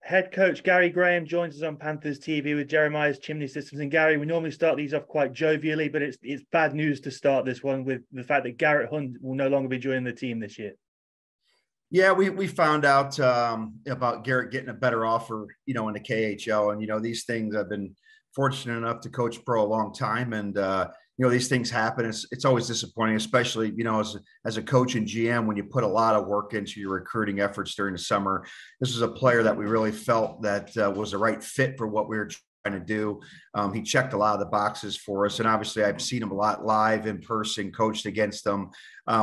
Head coach Gary Graham joins us on Panthers TV with Jeremiah's Chimney Systems. And Gary, we normally start these off quite jovially, but it's bad news to start this one with the fact that Garrett Hunt will no longer be joining the team this year. Yeah, we found out about Garrett getting a better offer, in the KHL. And, these things, I've been fortunate enough to coach pro a long time. And, these things happen. It's always disappointing, especially, as a coach and GM, when you put a lot of work into your recruiting efforts during the summer. This was a player that we really felt that was the right fit for what we were trying to do. He checked a lot of the boxes for us. And obviously I've seen him a lot live in person, coached against them.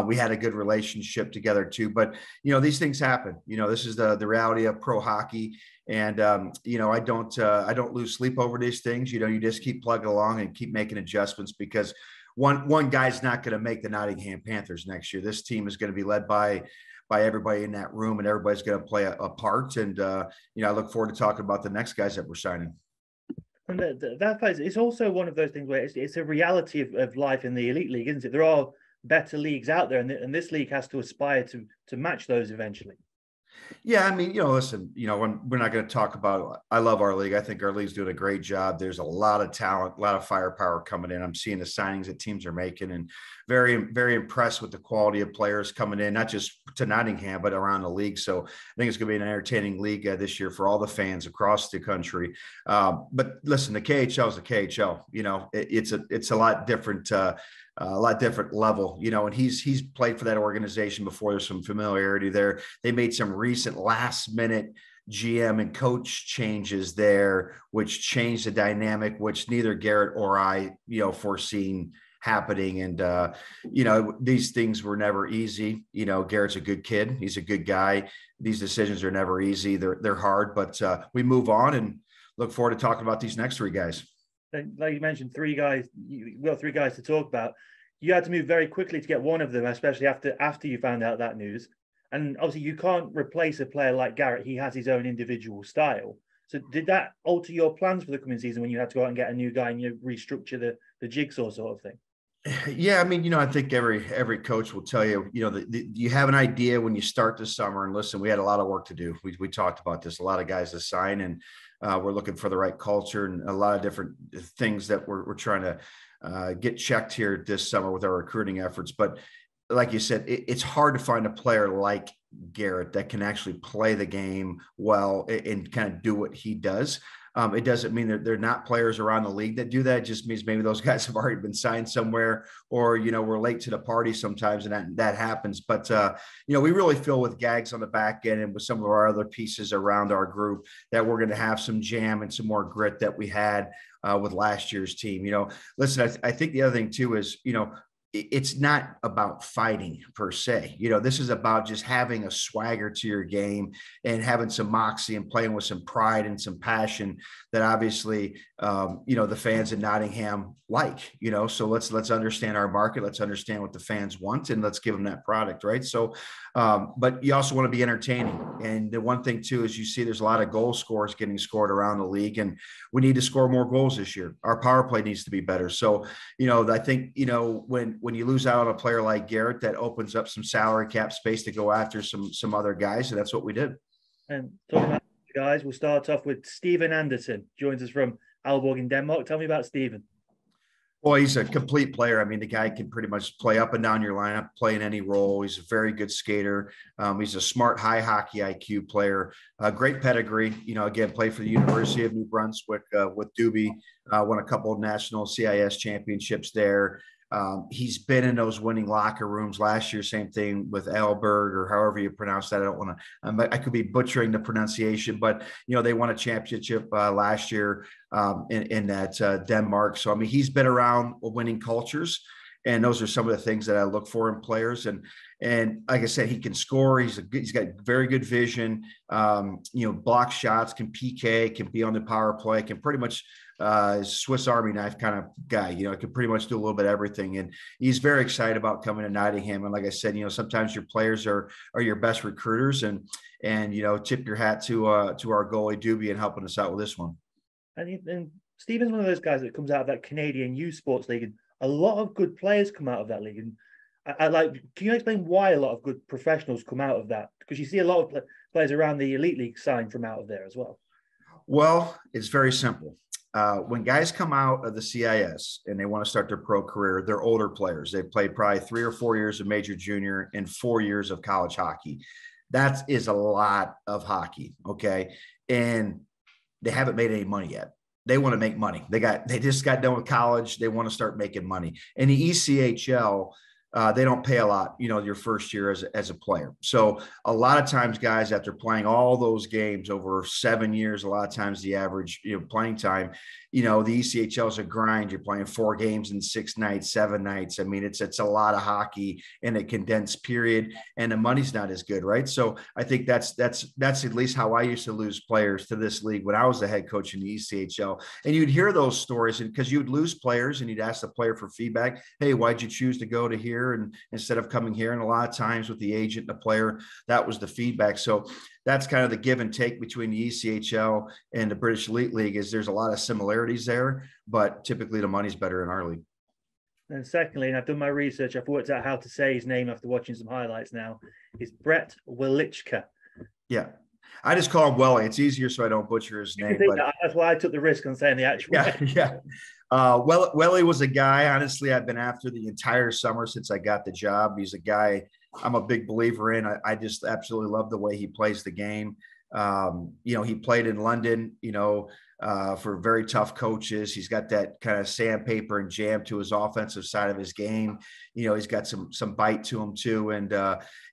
We had a good relationship together too, but these things happen. This is the reality of pro hockey. And, I don't lose sleep over these things. You just keep plugging along and keep making adjustments, because one guy's not going to make the Nottingham Panthers next year. This team is going to be led by everybody in that room, and everybody's going to play a part. And, I look forward to talking about the next guys that we're signing. And that it's also one of those things where it's a reality of life in the elite league, isn't it? There are better leagues out there, and this league has to aspire to match those eventually. Yeah, I mean, listen, we're not going to talk about, I love our league. I think our league's doing a great job. There's a lot of talent, a lot of firepower coming in. I'm seeing the signings that teams are making, and very, very impressed with the quality of players coming in, not just to Nottingham, but around the league. So I think it's going to be an entertaining league this year for all the fans across the country. But listen, the KHL is the KHL. It's a lot different. A lot different level, and he's played for that organization before. There's some familiarity there. They made some recent last minute GM and coach changes there, which changed the dynamic, which neither Garrett or I, foreseen happening. And, these things were never easy. Garrett's a good kid. He's a good guy. These decisions are never easy. They're hard, but we move on and look forward to talking about these next three guys. Like you mentioned, three guys. We've got three guys to talk about. You had to move very quickly to get one of them, especially after you found out that news. And obviously, you can't replace a player like Garrett. He has his own individual style. So, did that alter your plans for the coming season when you had to go out and get a new guy and restructure the jigsaw sort of thing? Yeah, I mean, I think every coach will tell you, you have an idea when you start the summer. And listen, we had a lot of work to do. We talked about this, a lot of guys to sign, and we're looking for the right culture and a lot of different things that we're trying to get checked here this summer with our recruiting efforts. But like you said, it's hard to find a player like Garrett that can actually play the game well and kind of do what he does. It doesn't mean that they're not players around the league that do that. It just means maybe those guys have already been signed somewhere, or, we're late to the party sometimes, and that happens. But, we really feel with Gags on the back end and with some of our other pieces around our group that we're going to have some jam and some more grit that we had with last year's team. Listen, I think the other thing too is, it's not about fighting per se. This is about just having a swagger to your game and having some moxie and playing with some pride and some passion that obviously, the fans in Nottingham like, so let's understand our market. Let's understand what the fans want, and let's give them that product. Right. So, but you also want to be entertaining. And the one thing too, is you see there's a lot of goal scores getting scored around the league, and we need to score more goals this year. Our power play needs to be better. So, I think, when you lose out on a player like Garrett, that opens up some salary cap space to go after some other guys. And that's what we did. And talking about guys, we'll start off with Stephen Anderson, joins us from Aalborg in Denmark. Tell me about Stephen. Well, he's a complete player. I mean, the guy can pretty much play up and down your lineup, play in any role. He's a very good skater. He's a smart, high hockey IQ player. Great pedigree. Again, played for the University of New Brunswick with Doobie. Won a couple of national CIS championships there. He's been in those winning locker rooms last year. Same thing with Aalborg, or however you pronounce that. I don't want to. I could be butchering the pronunciation, but they won a championship last year in that Denmark. So I mean, he's been around winning cultures, and those are some of the things that I look for in players. And like I said, he can score. He's got very good vision. Block shots, can PK, can be on the power play, can pretty much. Swiss Army knife kind of guy, can pretty much do a little bit of everything. And he's very excited about coming to Nottingham. And like I said, sometimes your players are your best recruiters, and tip your hat to our goalie Doobie and helping us out with this one. And Stephen's one of those guys that comes out of that Canadian youth sports league, and a lot of good players come out of that league. And can you explain why a lot of good professionals come out of that? Because you see a lot of players around the elite league sign from out of there as well? Well, it's very simple. When guys come out of the CIS and they want to start their pro career, they're older players. They've played probably 3 or 4 years of major junior and 4 years of college hockey. That is a lot of hockey. Okay. And they haven't made any money yet. They want to make money. They just got done with college. They want to start making money. And the ECHL, they don't pay a lot, your first year as a player. So a lot of times guys, after playing all those games over 7 years, a lot of times the average, playing time, the ECHL is a grind. You're playing 4 games in 6 nights, 7 nights. I mean, it's a lot of hockey in a condensed period, and the money's not as good, right? So I think that's at least how I used to lose players to this league when I was the head coach in the ECHL. And you'd hear those stories because you'd lose players and you'd ask the player for feedback. Hey, why'd you choose to go to here and instead of coming here? And a lot of times with the agent and the player, that was the feedback. So that's kind of the give and take between the ECHL and the British Elite League. Is there's a lot of similarities there, but typically the money's better in our league. And secondly, and I've done my research, I've worked out how to say his name after watching some highlights now, is Brett Wilichka. Yeah. I just call him Welly. It's easier so I don't butcher his name. But that's why I took the risk on saying the actual name. Yeah. Welly was a guy, honestly, I've been after the entire summer since I got the job. He's a guy I'm a big believer in. I just absolutely love the way he plays the game. He played in London, for very tough coaches. He's got that kind of sandpaper and jam to his offensive side of his game. He's got some bite to him too. And,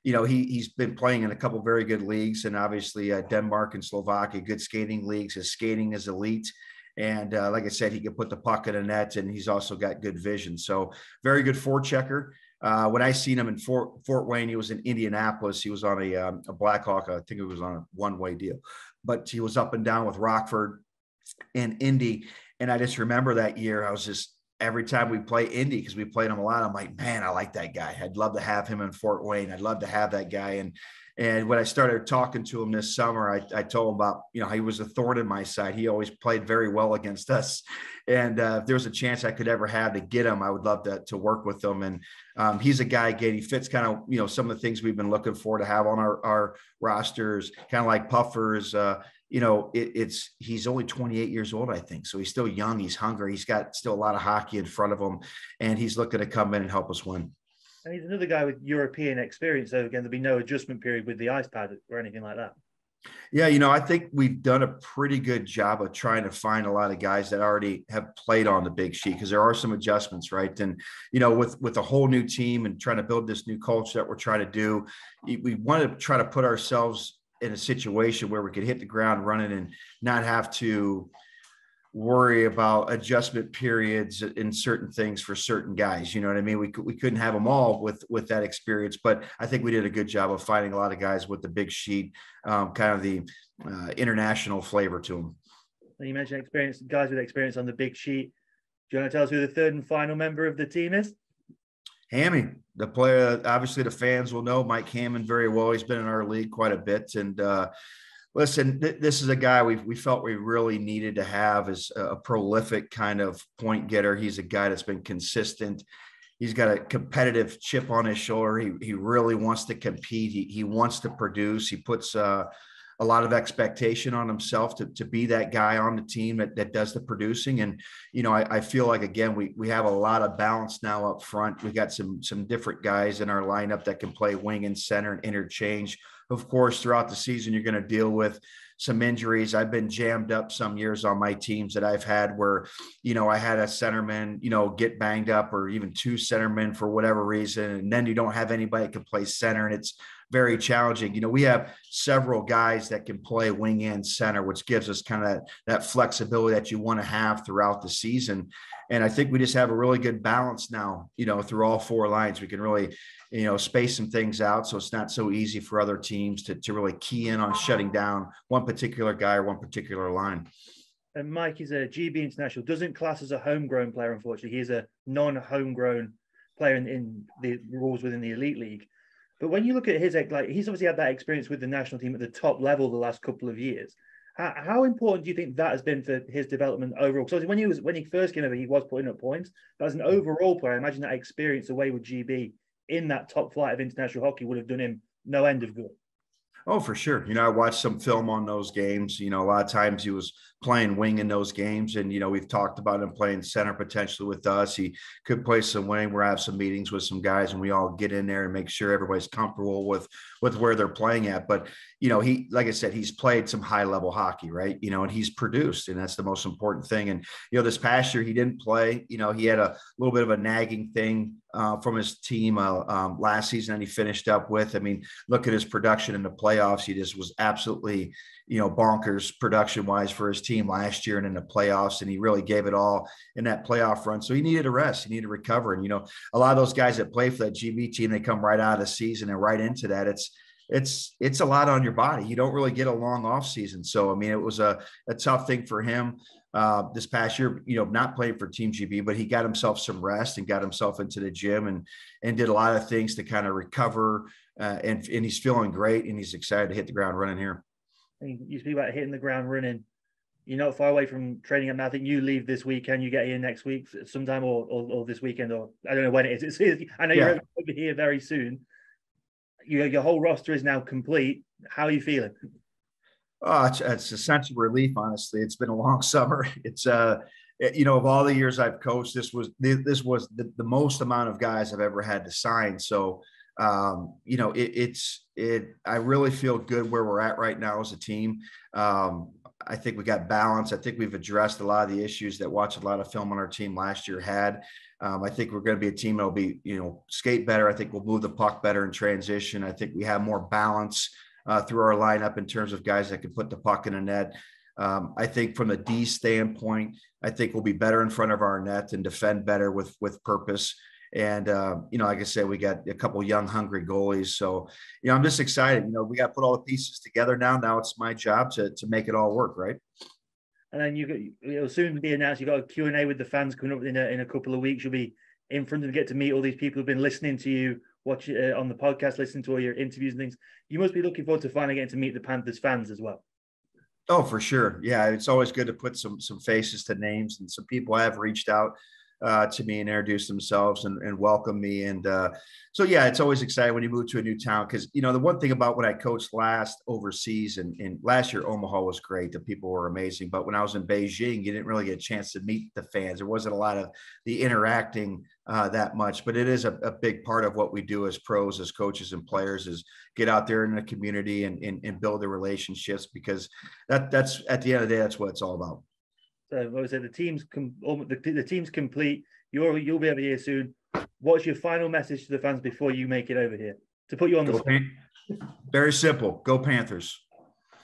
he's been playing in a couple of very good leagues, and obviously Denmark and Slovakia, good skating leagues. His skating is elite. And like I said, he can put the puck in the net, and he's also got good vision. So very good forechecker. When I seen him in Fort Wayne, he was in Indianapolis. He was on a Blackhawk. I think it was on a one-way deal, but he was up and down with Rockford and Indy. And I just remember that year, I was just, every time we play Indy, because we played him a lot, I'm like, man, I like that guy. I'd love to have him in Fort Wayne. I'd love to have that guy. And when I started talking to him this summer, I told him about, he was a thorn in my side. He always played very well against us. And if there was a chance I could ever have to get him, I would love to work with him. And he's a guy, again, he fits kind of, some of the things we've been looking for to have on our rosters, kind of like puffers. He's only 28 years old, I think. So he's still young. He's hungry. He's got still a lot of hockey in front of him, and he's looking to come in and help us win. And he's another guy with European experience. So again, there'll be no adjustment period with the ice pad or anything like that. Yeah, I think we've done a pretty good job of trying to find a lot of guys that already have played on the big sheet, because there are some adjustments, right? And, with a whole new team and trying to build this new culture that we're trying to do, we want to try to put ourselves in a situation where we could hit the ground running and not have to worry about adjustment periods in certain things for certain guys. You know what I mean? We couldn't have them all with that experience, but I think we did a good job of finding a lot of guys with the big sheet, kind of the international flavor to them. You mentioned guys with experience on the big sheet. Do you want to tell us who the third and final member of the team is? Hammy, the player, obviously the fans will know Mike Hammond very well. He's been in our league quite a bit. And listen, this is a guy we felt we really needed to have as a prolific kind of point getter. He's a guy that's been consistent. He's got a competitive chip on his shoulder. He really wants to compete. He wants to produce. He puts a lot of expectation on himself to be that guy on the team that does the producing. And, I feel like, again, we have a lot of balance now up front. We got some different guys in our lineup that can play wing and center and interchange. Of course, throughout the season, you're going to deal with some injuries. I've been jammed up some years on my teams that I've had where, I had a centerman, get banged up, or even 2 centermen for whatever reason. And then you don't have anybody that can play center, and it's very challenging. We have several guys that can play wing and center, which gives us kind of that flexibility that you want to have throughout the season. And I think we just have a really good balance now, through all 4 lines. We can really, space some things out, so it's not so easy for other teams to really key in on shutting down one particular guy or one particular line. And Mike is a GB international, doesn't class as a homegrown player, unfortunately. He's a non-homegrown player in the rules within the Elite League. But when you look at he's obviously had that experience with the national team at the top level the last couple of years. How important do you think that has been for his development overall? Because when he first came over, he was putting up points. But as an overall player, I imagine that experience away with GB in that top flight of international hockey would have done him no end of good. Oh, for sure. I watched some film on those games. A lot of times he was playing wing in those games. And, we've talked about him playing center potentially with us. He could play some wing. We're have some meetings with some guys and we all get in there and make sure everybody's comfortable with where they're playing at. But, he, like I said, he's played some high level hockey, right? And he's produced, and that's the most important thing. And, this past year he didn't play. He had a little bit of a nagging thing from his team last season, and he finished up with. I mean, look at his production in the playoffs. He just was absolutely, bonkers production wise for his team last year and in the playoffs. And he really gave it all in that playoff run. So he needed a rest. He needed to recover. And, a lot of those guys that play for that GB team, they come right out of the season and right into that. It's a lot on your body. You don't really get a long off season. So, I mean, it was a tough thing for him this past year, not playing for Team GB, but he got himself some rest and got himself into the gym and did a lot of things to kind of recover. And he's feeling great, and he's excited to hit the ground running here. And you speak about hitting the ground running. You're not far away from training up now. I think you leave this weekend. You get here next week sometime, or this weekend, or I don't know when it is. I know you're over here very soon. Your whole roster is now complete. How are you feeling? Oh, it's a sense of relief, honestly. It's been a long summer. It's of all the years I've coached, this was the most amount of guys I've ever had to sign. So I really feel good where we're at right now as a team. I think we got balance. I think we've addressed a lot of the issues that watching a lot of film on our team last year had. I think we're going to be a team that'll be, skate better. I think we'll move the puck better in transition. I think we have more balance through our lineup in terms of guys that can put the puck in the net. I think from a D standpoint, I think we'll be better in front of our net and defend better with purpose. And, like I said, we got a couple of young, hungry goalies. So, I'm just excited. We got to put all the pieces together now. Now it's my job to make it all work, right? And then it'll soon be announced. You've got a Q&A with the fans coming up in a couple of weeks. You'll be in front and get to meet all these people who've been listening to you, watch on the podcast, listening to all your interviews and things. You must be looking forward to finally getting to meet the Panthers fans as well. Oh, for sure. Yeah, it's always good to put some faces to names, and some people have reached out to me and introduce themselves and welcome me. And so, yeah, it's always exciting when you move to a new town, because, the one thing about when I coached last overseas, and last year, Omaha was great. The people were amazing. But when I was in Beijing, you didn't really get a chance to meet the fans. There wasn't a lot of the interacting that much, but it is a big part of what we do as pros, as coaches and players, is get out there in the community and build the relationships, because that's at the end of the day, that's what it's all about. So, what was it? The team's complete. You'll be over here soon. What's your final message to the fans before you make it over here? To put you on the spot. Very simple. Go Panthers.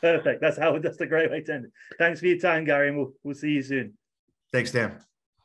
Perfect. That's a great way to end it. Thanks for your time, Gary, and we'll see you soon. Thanks, Dan.